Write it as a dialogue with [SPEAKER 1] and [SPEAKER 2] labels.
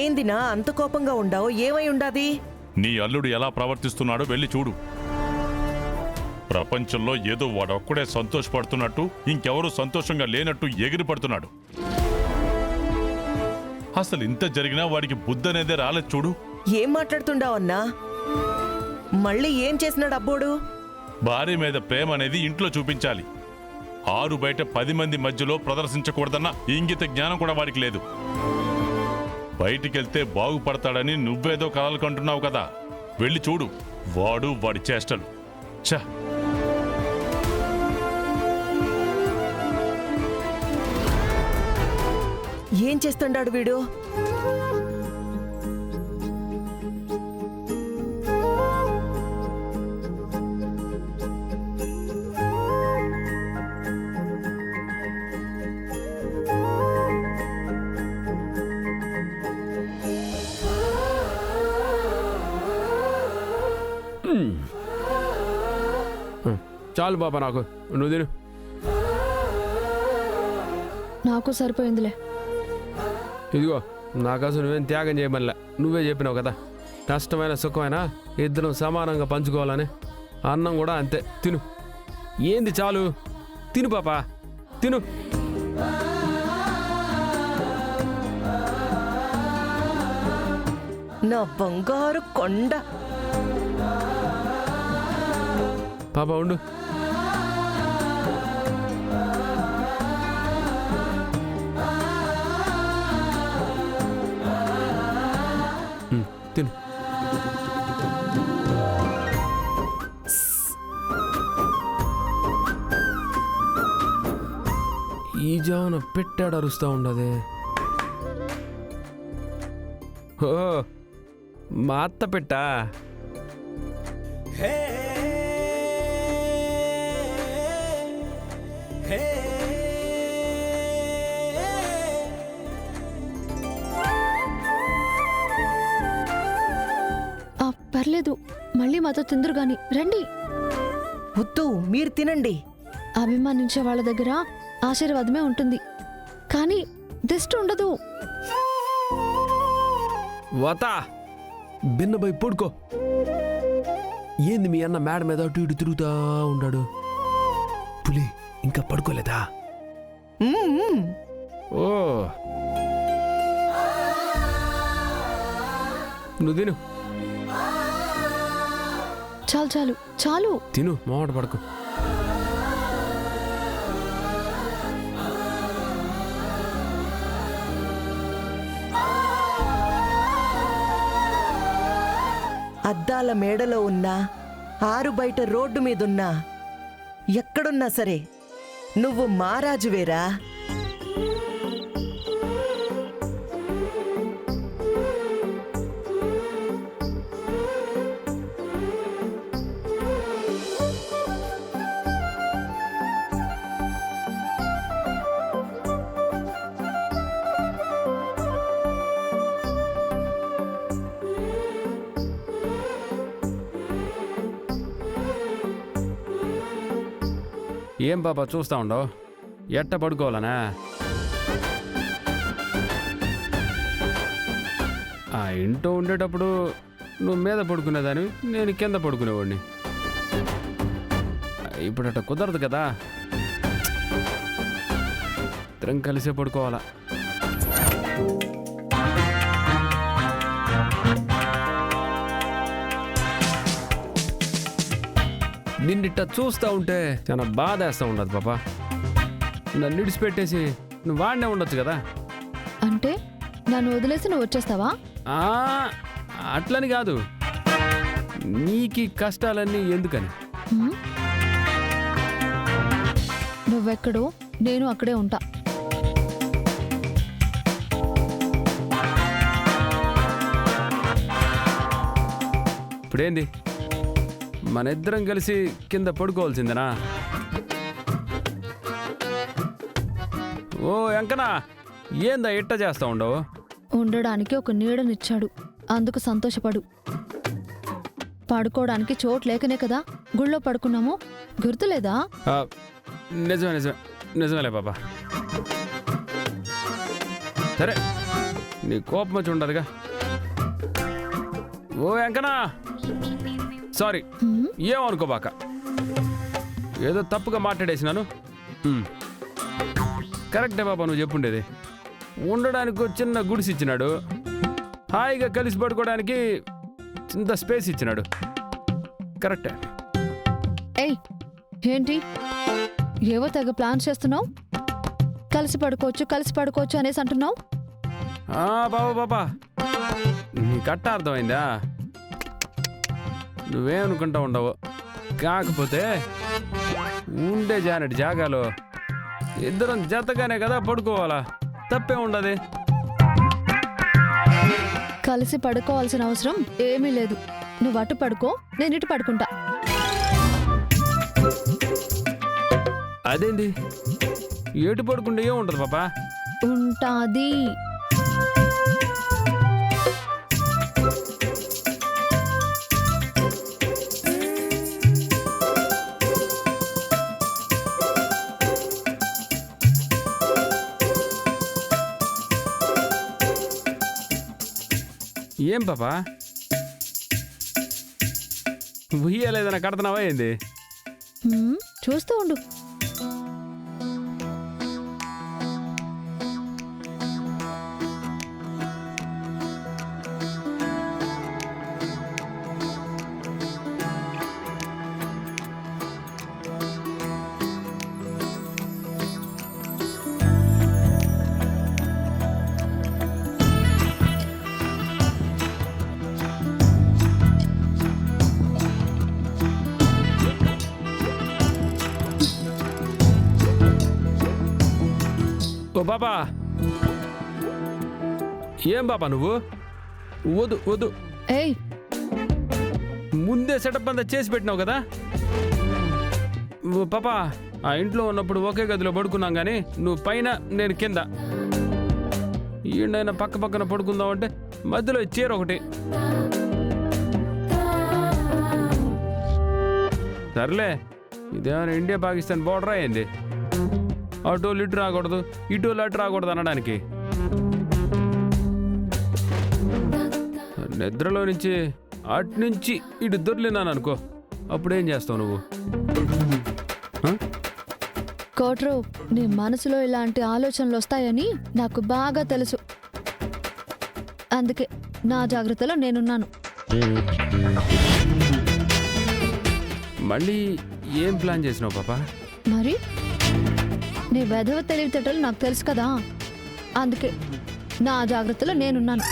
[SPEAKER 1] ఏందినా అంత కోపంగా ఉండావు? ఏమై ఉండాది?
[SPEAKER 2] నీ అల్లుడు ఎలా ప్రవర్తిస్తున్నాడో వెళ్ళి చూడు. ప్రపంచంలో ఏదో వాడొక్కడే సంతోషపడుతున్నట్టు, ఇంకెవరూ సంతోషంగా లేనట్టు ఎగిరి పడుతున్నాడు. అసలు ఇంత జరిగినా వాడికి బుద్ధి అనేదే రాలేదు చూడు.
[SPEAKER 1] ఏం మాట్లాడుతుండావన్నా? మళ్ళీ ఏం చేసినాడు అబ్బోడు?
[SPEAKER 2] భార్య మీద ప్రేమ అనేది ఇంట్లో చూపించాలి, ఆరు బయట 10 మంది మధ్యలో ప్రదర్శించకూడదన్న ఇంగిత జ్ఞానం కూడా వాడికి లేదు. బయటికెళ్తే బాగుపడతాడని నువ్వేదో కలలు కంటున్నావు కదా, వెళ్ళి చూడు వాడి చేష్టలు. ఛ!
[SPEAKER 1] ఏం చేస్తుండాడు వీడు?
[SPEAKER 3] చాలు బాబా, నాకు నువ్వు తిను.
[SPEAKER 4] నాకు సరిపోయిందిలే.
[SPEAKER 3] ఇదిగో నాకోసం నువ్వేం త్యాగం చేయమనిలే, నువ్వే చెప్పినావు కదా, కష్టమైన సుఖమైనా ఇద్దరం సమానంగా పంచుకోవాలని. అన్నం కూడా అంతే, తిను. ఏంది చాలు, తిను పాపా, తిను.
[SPEAKER 1] నా బంగారు కొండ.
[SPEAKER 3] పాపా ఉండు. తిను. ఈ జామున పెట్టాడు అరుస్తూ ఉండదే. ఓ మా అత్త పెట్టా.
[SPEAKER 4] పర్లేదు, మళ్ళీ మాతో తిందురు గాని రండి.
[SPEAKER 1] వద్దు, మీరు తినండి.
[SPEAKER 4] అభిమానించే వాళ్ళ దగ్గర ఆశీర్వాదమే ఉంటుంది, కానీ దిష్టి ఉండదు.
[SPEAKER 3] వతా బిన్నబై పడుకో. ఏంది మీ అన్న మేడ మీద అటు ఇటు తిరుగుతా ఉన్నాడు? పులి ఇంకా పడుకోలేదా? ఓ నువ్వు తిను.
[SPEAKER 4] చాలు చాలు చాలు,
[SPEAKER 3] తిను, మావాడు పడుకో.
[SPEAKER 1] అద్దాల మేడలో ఉన్నా, ఆరు బయట రోడ్డు మీదున్నా, ఎక్కడున్నా సరే నువ్వు మహారాజువేరా.
[SPEAKER 3] ఏం పాపా చూస్తా ఉండవు? ఎట్ట పడుకోవాలనా? ఆ ఇంట్లో ఉండేటప్పుడు నువ్వు మీద పడుకునేదాన్ని, నేను కింద పడుకునేవాడిని. ఇప్పుడు అట్ట కుదరదు కదా, ఇద్దరం కలిసే పడుకోవాలా. నిన్నిట్ట చూస్తూ ఉంటే చాలా బాధ వేస్తూ ఉండదు పాపా. నన్ను విడిచిపెట్టేసి నువ్వు వాడినే ఉండొచ్చు కదా.
[SPEAKER 4] అంటే నన్ను వదిలేసి నువ్వు వచ్చేస్తావా?
[SPEAKER 3] అట్లని కాదు, నీకు కష్టాలన్నీ ఎందుకని.
[SPEAKER 4] నువ్వెక్కడో నేను అక్కడే ఉంటా.
[SPEAKER 3] ఇప్పుడేంది, మన ఇద్దరం కలిసి కింద పడుకోవాల్సిందేనా? ఓ ఎంకనా, ఏందా ఇట్ట చేస్తా ఉండవు?
[SPEAKER 4] ఉండడానికి ఒక నీడనిచ్చాడు, అందుకు సంతోషపడు. పడుకోవడానికి చోటు లేకనే కదా గుళ్ళో పడుకున్నాము, గుర్తులేదా?
[SPEAKER 3] నిజమే నిజమే నిజమేలే బాబా. సరే నీ కోపం వచ్చి ఉండదుగా. ఓ వెంకనా, సారీ,
[SPEAKER 4] హ్మ్?
[SPEAKER 3] ఏమనుకోబాక, ఏదో తప్పుగా మాట్లాడేసినాను. కరెక్టే బాబా నువ్వు చెప్పుండేది. ఉండడానికి ఒక చిన్న గుడిసి ఇచ్చినాడు, హాయిగా కలిసి పడుకోవడానికి ఇంత స్పేస్ ఇచ్చినాడు. కరెక్టే.
[SPEAKER 4] ఏయ్ ఏంటి ఏవో తెగ ప్లాన్ చేస్తున్నావు? కలిసి పడుకోవచ్చు అనేసి అంటున్నావు.
[SPEAKER 3] బాబా నీ కట్ట అర్థమైందా? నువ్వేమనుకుంటా ఉండవు. కాకపోతే ఉండే జానటి జాగాలో ఇద్దరం జతగానే కదా పడుకోవాలా, తప్పే ఉండదు.
[SPEAKER 4] కలిసి పడుకోవాల్సిన అవసరం ఏమీ లేదు. నువ్వు అటు పడుకో, నేను ఇటు పడుకుంటా.
[SPEAKER 3] అదేంది ఏటు పడుకుంటే ఏముంటది పాపా?
[SPEAKER 4] ఉంటాది.
[SPEAKER 3] ఏం పాపా ఉయ్యలేదన్నా కడుతున్నావా ఏంది?
[SPEAKER 4] హ్మ్, చూస్తూ ఉండు.
[SPEAKER 3] ఓ బాబా, ఏం బాబా నువ్వు? వద్దు వద్దు,
[SPEAKER 4] ఏయ్
[SPEAKER 3] ముందే సెటప్ అంతా చేసి పెట్టినావు కదా. ఓ పాపా, ఆ ఇంట్లో ఉన్నప్పుడు ఒకే గదిలో పడుకున్నాం కానీ నువ్వు పైన నేను కింద. ఈయనైనా పక్క పక్కన పడుకుందాం అంటే మధ్యలో చీర ఒకటి. సర్లే, ఇదేమైనా ఇండియా పాకిస్తాన్ బోర్డర్ అయింది? అటు ఇటు రాకూడదు, ఇటు అటు రాకూడదు అనడానికి. నిద్రలో నుంచి అటు నుంచి ఇటు దొర్లినాను అనుకో, అప్పుడేం చేస్తావు నువ్వు?
[SPEAKER 4] కోట్రో, నీ మనసులో ఇలాంటి ఆలోచనలు వస్తాయని నాకు బాగా తెలుసు. అందుకే నా జాగ్రత్తలో నేనున్నాను.
[SPEAKER 3] మళ్ళీ ఏం ప్లాన్ చేసినావు పాపా?
[SPEAKER 4] మరి నీ వెధవ తెలివితేటలు నాకు తెలుసు కదా, అందుకే నా జాగ్రత్తలో నేనున్నాను.